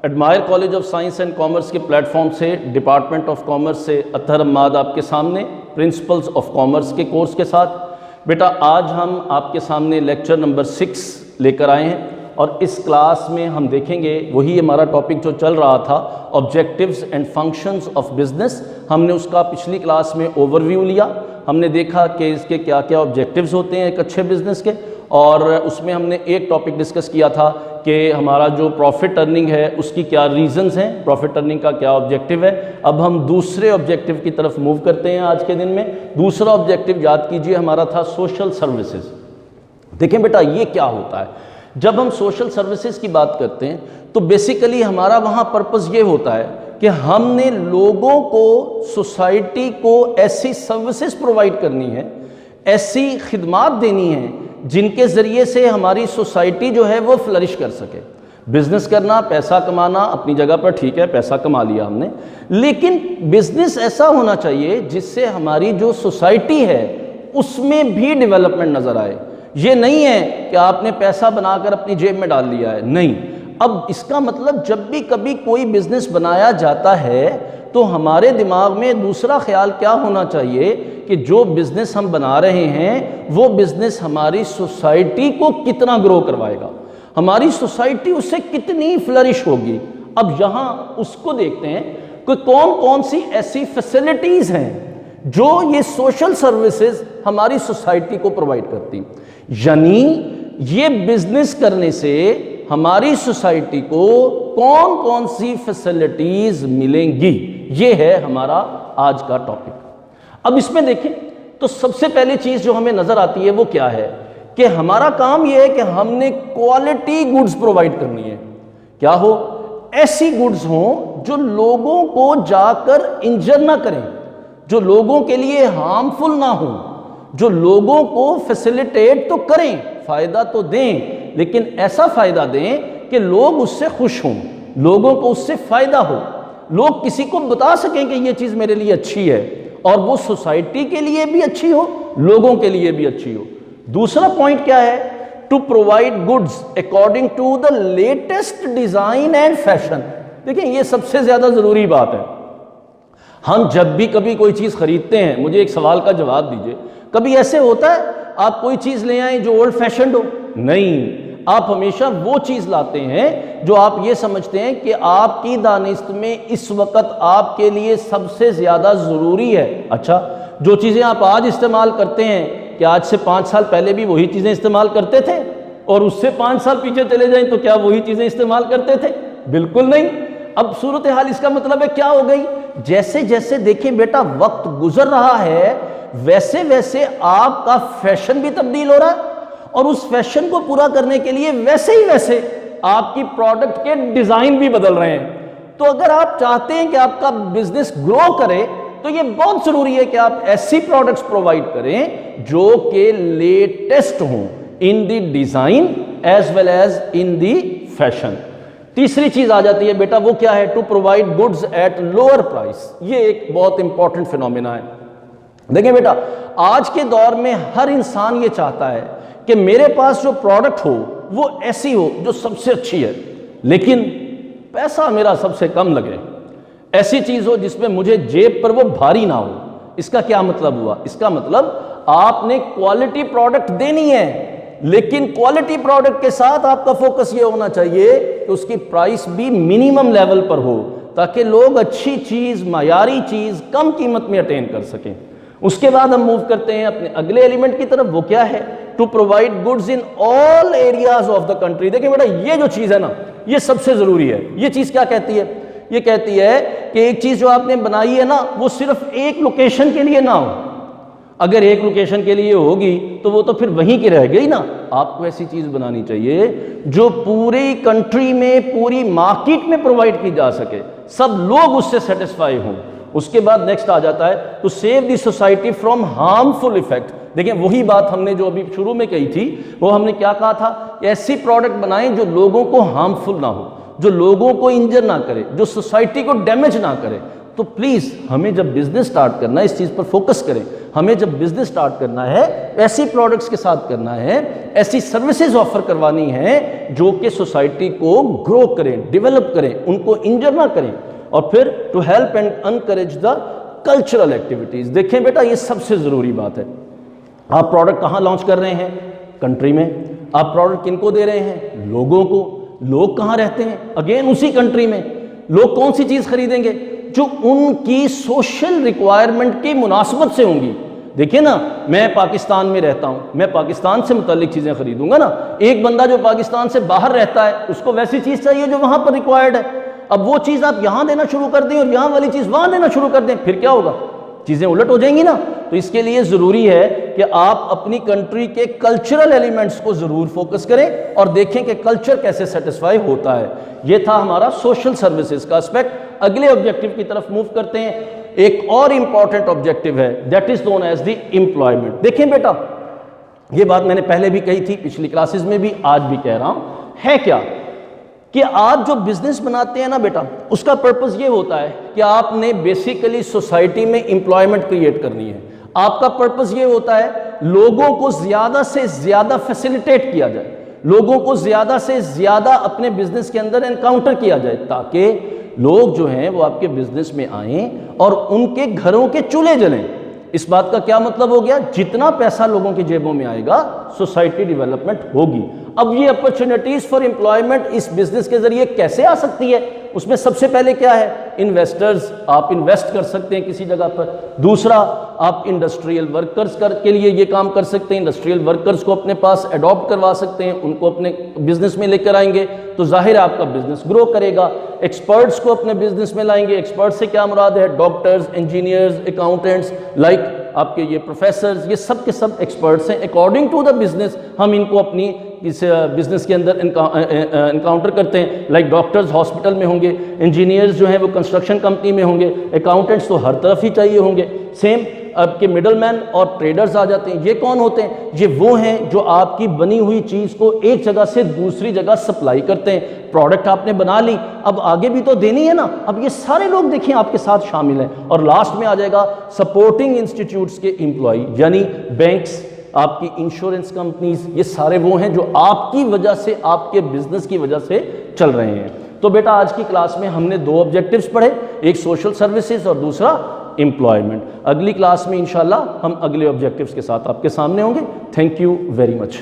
Admirer college of science and commerce کے plate form سے، department of commerce سے اطہر حماد آپ کے سامنے پرنسپلز آف کامرس کے کورس کے ساتھ۔ بیٹا آج ہم آپ کے سامنے لیکچر نمبر 6 لے کر آئے ہیں، اور اس کلاس میں ہم دیکھیں گے وہی ہمارا ٹاپک جو چل رہا تھا، objectives and functions of business. ہم نے اس کا پچھلی کلاس میں اوور ویو لیا، ہم نے دیکھا کہ اس کے کیا کیا آبجیکٹیوز ہوتے ہیں ایک اچھے بزنس کے، اور اس میں ہم نے ایک ٹاپک ڈسکس کیا تھا کہ ہمارا جو پروفٹ ارننگ ہے اس کی کیا ریزنز ہیں، پروفٹ ارننگ کا کیا آبجیکٹیو ہے۔ اب ہم دوسرے آبجیکٹیو کی طرف موو کرتے ہیں آج کے دن میں۔ دوسرا آبجیکٹیو یاد کیجئے ہمارا تھا سوشل سروسز۔ دیکھیں بیٹا یہ کیا ہوتا ہے، جب ہم سوشل سروسز کی بات کرتے ہیں تو بیسیکلی ہمارا وہاں پرپس یہ ہوتا ہے کہ ہم نے لوگوں کو، سوسائٹی کو ایسی سروسز پرووائڈ کرنی ہے، ایسی خدمات دینی ہیں جن کے ذریعے سے ہماری سوسائٹی جو ہے وہ فلرش کر سکے۔ بزنس کرنا، پیسہ کمانا اپنی جگہ پر ٹھیک ہے، پیسہ کما لیا ہم نے، لیکن بزنس ایسا ہونا چاہیے جس سے ہماری جو سوسائٹی ہے اس میں بھی ڈیولپمنٹ نظر آئے۔ یہ نہیں ہے کہ آپ نے پیسہ بنا کر اپنی جیب میں ڈال لیا ہے، نہیں۔ اب اس کا مطلب جب بھی کبھی کوئی بزنس بنایا جاتا ہے تو ہمارے دماغ میں دوسرا خیال کیا ہونا چاہیے کہ جو بزنس ہم بنا رہے ہیں وہ بزنس ہماری سوسائٹی کو کتنا گرو کروائے گا، ہماری سوسائٹی اس سے کتنی فلرش ہوگی۔ اب یہاں اس کو دیکھتے ہیں کہ کون کون سی ایسی فیسلٹیز ہیں جو یہ سوشل سروسز ہماری سوسائٹی کو پرووائڈ کرتی، یعنی یہ بزنس کرنے سے ہماری سوسائٹی کو کون کون سی فیسلٹیز ملیں گی، یہ ہے ہمارا آج کا ٹاپک۔ اب اس میں دیکھیں تو سب سے پہلی چیز جو ہمیں نظر آتی ہے وہ کیا ہے کہ ہمارا کام یہ ہے کہ ہم نے کوالٹی گڈز پرووائڈ کرنی ہے۔ کیا ہو؟ ایسی گڈز ہوں جو لوگوں کو جا کر انجر نہ کریں، جو لوگوں کے لیے ہارمفل نہ ہوں، جو لوگوں کو فیسیلیٹیٹ تو کریں، فائدہ تو دیں، لیکن ایسا فائدہ دیں کہ لوگ اس سے خوش ہوں، لوگوں کو اس سے فائدہ ہو، لوگ کسی کو بتا سکیں کہ یہ چیز میرے لیے اچھی ہے، اور وہ سوسائٹی کے لیے بھی اچھی ہو، لوگوں کے لیے بھی اچھی ہو۔ دوسرا پوائنٹ کیا ہے؟ To provide goods according to the latest design and fashion. دیکھیں یہ سب سے زیادہ ضروری بات ہے۔ ہم جب بھی کبھی کوئی چیز خریدتے ہیں، مجھے ایک سوال کا جواب دیجئے، کبھی ایسے ہوتا ہے آپ کوئی چیز لے آئیں جو اولڈ فیشنڈ ہو؟ نہیں، آپ ہمیشہ وہ چیز لاتے ہیں جو آپ یہ سمجھتے ہیں کہ آپ کی دانست میں اس وقت آپ کے لیے سب سے زیادہ ضروری ہے۔ اچھا، جو چیزیں آپ آج استعمال کرتے ہیں کہ آج سے 5 سال پہلے بھی وہی چیزیں استعمال کرتے تھے، اور اس سے 5 سال پیچھے چلے جائیں تو کیا وہی چیزیں استعمال کرتے تھے؟ بالکل نہیں۔ اب صورتحال اس کا مطلب ہے کیا ہو گئی؟ جیسے جیسے دیکھیں بیٹا وقت گزر رہا ہے ویسے ویسے آپ کا فیشن بھی تبدیل ہو رہا ہے، اور اس فیشن کو پورا کرنے کے لیے ویسے ہی ویسے آپ کی پروڈکٹ کے ڈیزائن بھی بدل رہے ہیں۔ تو اگر آپ چاہتے ہیں کہ آپ کا بزنس گرو کرے تو یہ بہت ضروری ہے کہ آپ ایسی پروڈکٹس پرووائڈ کریں جو کہ لیٹسٹ ہوں in the design as well as in the fashion. تیسری چیز آ جاتی ہے بیٹا، وہ کیا ہے؟ To provide goods at lower price. یہ ایک بہت امپورٹنٹ فینومینا ہے۔ دیکھیں بیٹا آج کے دور میں ہر انسان یہ چاہتا ہے کہ میرے پاس جو پروڈکٹ ہو وہ ایسی ہو جو سب سے اچھی ہے، لیکن پیسہ میرا سب سے کم لگے، ایسی چیز ہو جس میں مجھے جیب پر وہ بھاری نہ ہو۔ اس کا کیا مطلب ہوا؟ اس کا مطلب آپ نے کوالٹی پروڈکٹ دینی ہے، لیکن کوالٹی پروڈکٹ کے ساتھ آپ کا فوکس یہ ہونا چاہیے کہ اس کی پرائس بھی منیمم لیول پر ہو، تاکہ لوگ اچھی چیز، معیاری چیز کم قیمت میں اٹین کر سکیں۔ اس کے بعد ہم موو کرتے ہیں اپنے اگلے ایلیمنٹ کی طرف، وہ کیا ہے؟ To provide goods in all areas of the country. دیکھیں بیٹا یہ جو چیز ہے نا یہ سب سے ضروری ہے۔ یہ چیز کیا کہتی ہے؟ یہ کہتی ہے کہ ایک چیز جو آپ نے بنائی ہے نا وہ صرف ایک لوکیشن کے لیے نہ ہو۔ اگر ایک لوکیشن کے لیے ہوگی تو وہ تو پھر وہیں کی رہ گئی نا۔ آپ کو ایسی چیز بنانی چاہیے جو پوری کنٹری میں، پوری مارکیٹ میں پرووائڈ کی جا سکے، سب لوگ اس سے سیٹسفائی ہوں۔ اس کے بعد نیکسٹ آ جاتا ہے to save the society from harmful effect. دیکھیں وہی بات ہم نے جو ابھی شروع میں کہی تھی، وہ ہم نے کیا کہا تھا کہ ایسی پروڈکٹ بنائیں جو لوگوں کو ہارمفل نہ ہو، جو لوگوں کو انجر نہ کرے، جو سوسائٹی کو ڈیمیج نہ کرے۔ تو پلیز ہمیں جب بزنس سٹارٹ کرنا ہے اس چیز پر فوکس کریں، ہمیں جب بزنس سٹارٹ کرنا ہے ایسی پروڈکٹس کے ساتھ کرنا ہے, ایسی سروسز آفر کروانی ہیں جو کہ سوسائٹی کو گرو کریں, ڈیولپ کریں, ان کو انجر نہ کریں, اور پھر to help and encourage the cultural activities. دیکھیں بیٹا یہ سب سے ضروری بات ہے. آپ پروڈکٹ کہاں لانچ کر رہے ہیں؟ کنٹری میں. آپ پروڈکٹ کن کو دے رہے ہیں؟ لوگوں کو. لوگ کہاں رہتے ہیں؟ اگین اسی کنٹری میں. لوگ کون سی چیز خریدیں گے؟ جو ان کی سوشل ریکوائرمنٹ کی مناسبت سے ہوں گی. دیکھیں نا, میں پاکستان میں رہتا ہوں, میں پاکستان سے متعلق چیزیں خریدوں گا نا. ایک بندہ جو پاکستان سے باہر رہتا ہے اس کو ویسی چیز چاہیے جو وہاں پر ریکوائرڈ ہے. اب وہ چیز آپ یہاں دینا شروع کر دیں اور یہاں والی چیز وہاں دینا شروع کر دیں, پھر کیا ہوگا؟ چیزیں الٹ ہو جائیں گی نا. تو اس کے لیے ضروری ہے کہ آپ اپنی کنٹری کے کلچرل ایلیمنٹس کو ضرور فوکس کریں اور دیکھیں کہ کلچر کیسے سیٹسفائی ہوتا ہے. یہ تھا ہمارا سوشل سروسز کا اسپیکٹ. اگلے آبجیکٹو کی طرف موو کرتے ہیں. ایک اور امپورٹنٹ آبجیکٹو ہے, that is known as the employment. دیکھیں بیٹا, یہ بات میں نے پہلے بھی کہی تھی, پچھلی کلاسز میں بھی, آج بھی کہہ رہا ہوں. ہے کیا کہ آپ جو بزنس بناتے ہیں نا بیٹا, اس کا پرپس یہ ہوتا ہے کہ آپ نے بیسیکلی سوسائٹی میں امپلائمنٹ کریٹ کرنی ہے. آپ کا پرپس یہ ہوتا ہے لوگوں کو زیادہ سے زیادہ فیسیلیٹیٹ کیا جائے, لوگوں کو زیادہ سے زیادہ اپنے بزنس کے اندر انکاؤنٹر کیا جائے, تاکہ لوگ جو ہیں وہ آپ کے بزنس میں آئیں اور ان کے گھروں کے چولہے جلیں. اس بات کا کیا مطلب ہو گیا؟ جتنا پیسہ لوگوں کی جیبوں میں آئے گا سوسائٹی ڈیولپمنٹ ہوگی. اب یہ اپرچونٹیز فار امپلائمنٹ اس بزنس کے ذریعے کیسے آ سکتی ہے؟ اس میں سب سے پہلے کیا ہے؟ انویسٹرز, آپ انویسٹ کر سکتے ہیں کسی جگہ پر. دوسرا, آپ انڈسٹریل ورکرز کے لیے یہ کام کر سکتے ہیں, انڈسٹریل ورکرز کو اپنے پاس اڈاپٹ کروا سکتے ہیں, ان کو اپنے بزنس میں لے کر آئیں گے تو ظاہر ہے آپ کا بزنس گرو کرے گا. ایکسپرٹس کو اپنے بزنس میں لائیں گے. ایکسپرٹ سے کیا مراد ہے؟ ڈاکٹرز, انجینئرز, اکاؤنٹنٹس, لائک آپ کے یہ پروفیسرز, یہ سب کے سب ایکسپرٹس ہیں. اکارڈنگ ٹو دا بزنس ہم ان کو اپنی اس بزنس کے اندر انکاؤنٹر کرتے ہیں. لائک ڈاکٹرز ہاسپٹل میں ہوں گے, انجینئرز جو ہیں وہ کنسٹرکشن کمپنی میں ہوں گے, اکاؤنٹنٹس تو ہر طرف ہی چاہیے ہوں گے. سیم اب کے مڈل مین اور ٹریڈرز آ جاتے ہیں. یہ کون ہوتے ہیں؟ یہ وہ ہیں جو آپ کی بنی ہوئی چیز کو ایک جگہ سے دوسری جگہ سپلائی کرتے ہیں. پروڈکٹ آپ نے بنا لی, اب آگے بھی تو دینی ہے نا. اب یہ سارے لوگ دیکھیں آپ کے ساتھ شامل ہیں. اور لاسٹ میں آ جائے گا سپورٹنگ انسٹیٹیوٹس کے امپلائی, یعنی بینکس, آپ کی انشورنس کمپنیز, یہ سارے وہ ہیں جو آپ کی وجہ سے, آپ کے بزنس کی وجہ سے چل رہے ہیں. تو بیٹا آج کی کلاس میں ہم نے دو آبجیکٹیوز پڑھے, ایک سوشل سروسز اور دوسرا امپلائمنٹ. اگلی کلاس میں انشاءاللہ ہم اگلے آبجیکٹیوز کے ساتھ آپ کے سامنے ہوں گے. Thank you very much.